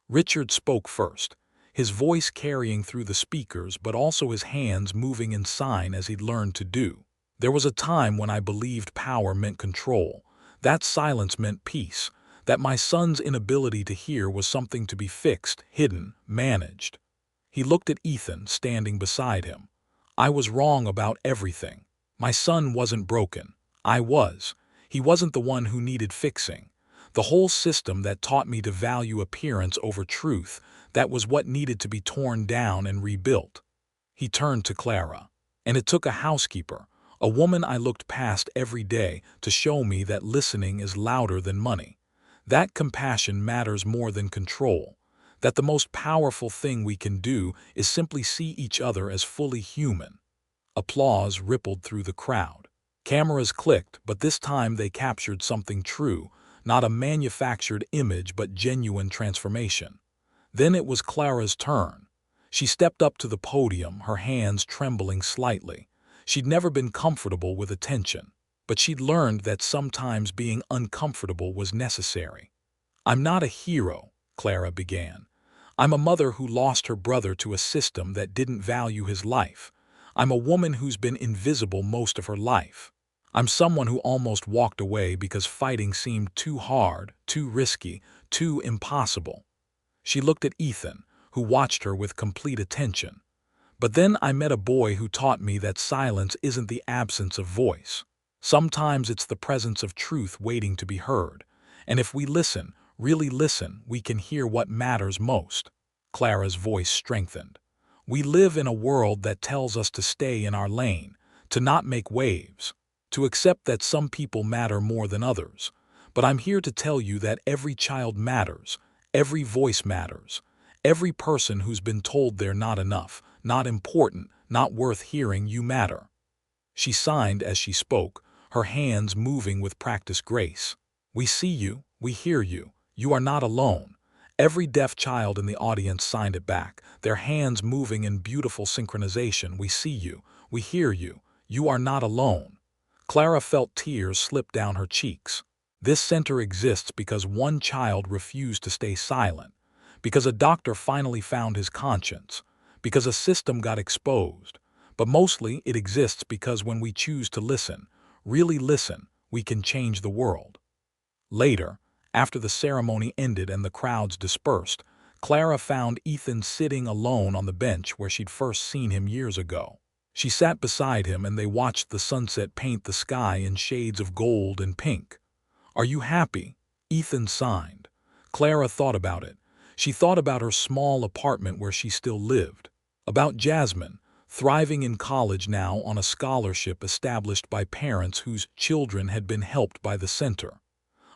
Richard spoke first, his voice carrying through the speakers but also his hands moving in sign as he'd learned to do. "There was a time when I believed power meant control, that silence meant peace, that my son's inability to hear was something to be fixed, hidden, managed." He looked at Ethan, standing beside him. "I was wrong about everything. My son wasn't broken. I was. He wasn't the one who needed fixing. The whole system that taught me to value appearance over truth, that was what needed to be torn down and rebuilt." He turned to Clara. "And it took a housekeeper, a woman I looked past every day, to show me that listening is louder than money, that compassion matters more than control, that the most powerful thing we can do is simply see each other as fully human." Applause rippled through the crowd. Cameras clicked, but this time they captured something true, not a manufactured image but genuine transformation. Then it was Clara's turn. She stepped up to the podium, her hands trembling slightly. She'd never been comfortable with attention, but she'd learned that sometimes being uncomfortable was necessary. "I'm not a hero," Clara began. "I'm a mother who lost her brother to a system that didn't value his life. I'm a woman who's been invisible most of her life. I'm someone who almost walked away because fighting seemed too hard, too risky, too impossible." She looked at Ethan, who watched her with complete attention. "But then I met a boy who taught me that silence isn't the absence of voice. Sometimes it's the presence of truth waiting to be heard. And if we listen, really listen, we can hear what matters most." Clara's voice strengthened. "We live in a world that tells us to stay in our lane, to not make waves, to accept that some people matter more than others. But I'm here to tell you that every child matters, every voice matters, every person who's been told they're not enough, not important, not worth hearing, you matter." She signed as she spoke, her hands moving with practiced grace. "We see you, we hear you, you are not alone." Every deaf child in the audience signed it back, their hands moving in beautiful synchronization. "We see you, we hear you, you are not alone." Clara felt tears slip down her cheeks. This center exists because one child refused to stay silent, because a doctor finally found his conscience, because a system got exposed. But mostly it exists because when we choose to listen, really listen, we can change the world. Later, after the ceremony ended and the crowds dispersed, Clara found Ethan sitting alone on the bench where she'd first seen him years ago. She sat beside him and they watched the sunset paint the sky in shades of gold and pink. "Are you happy?" Ethan signed. Clara thought about it. She thought about her small apartment where she still lived, about Jasmine, thriving in college now on a scholarship established by parents whose children had been helped by the center,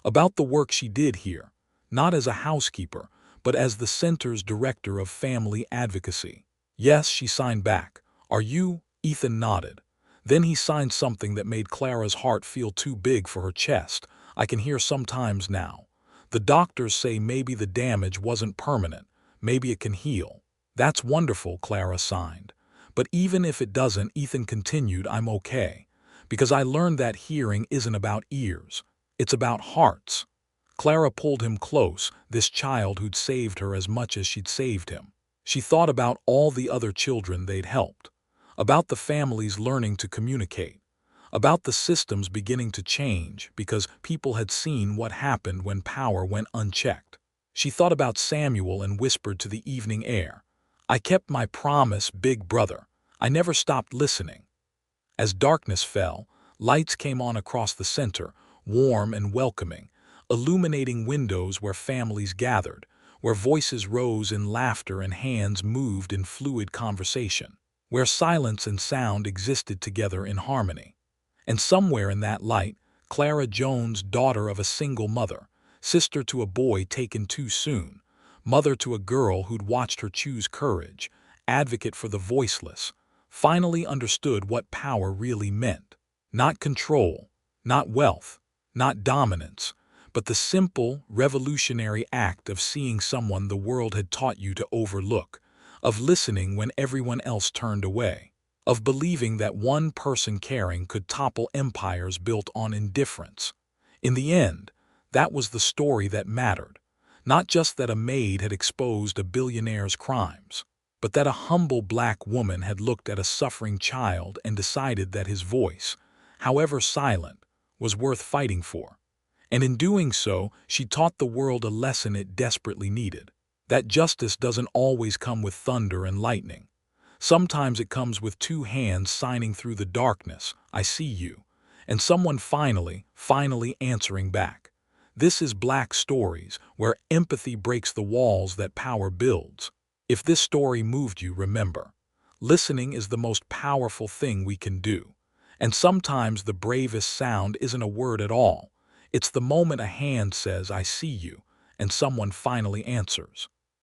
about the work she did here, not as a housekeeper, but as the center's director of family advocacy. "Yes," she signed back. "Are you?" Ethan nodded. Then he signed something that made Clara's heart feel too big for her chest, I can hear sometimes now. The doctors say maybe the damage wasn't permanent, maybe it can heal. That's wonderful, Clara signed. But even if it doesn't, Ethan continued, I'm okay. Because I learned that hearing isn't about ears, it's about hearts. Clara pulled him close, this child who'd saved her as much as she'd saved him. She thought about all the other children they'd helped, about the families learning to communicate, about the systems beginning to change because people had seen what happened when power went unchecked. She thought about Samuel and whispered to the evening air, I kept my promise, big brother. I never stopped listening. As darkness fell, lights came on across the center, warm and welcoming, illuminating windows where families gathered, where voices rose in laughter and hands moved in fluid conversation, where silence and sound existed together in harmony. And somewhere in that light, Clara Jones, daughter of a single mother, sister to a boy taken too soon, mother to a girl who'd watched her choose courage, advocate for the voiceless, finally understood what power really meant. Not control, not wealth, not dominance, but the simple, revolutionary act of seeing someone the world had taught you to overlook, of listening when everyone else turned away, of believing that one person caring could topple empires built on indifference. In the end, that was the story that mattered, not just that a maid had exposed a billionaire's crimes, but that a humble black woman had looked at a suffering child and decided that his voice, however silent, was worth fighting for. And in doing so, she taught the world a lesson it desperately needed, that justice doesn't always come with thunder and lightning. Sometimes it comes with two hands signing through the darkness, I see you, and someone finally answering back. This is Black Stories, where empathy breaks the walls that power builds. If this story moved you, remember, listening is the most powerful thing we can do. And sometimes the bravest sound isn't a word at all. It's the moment a hand says, I see you, and someone finally answers.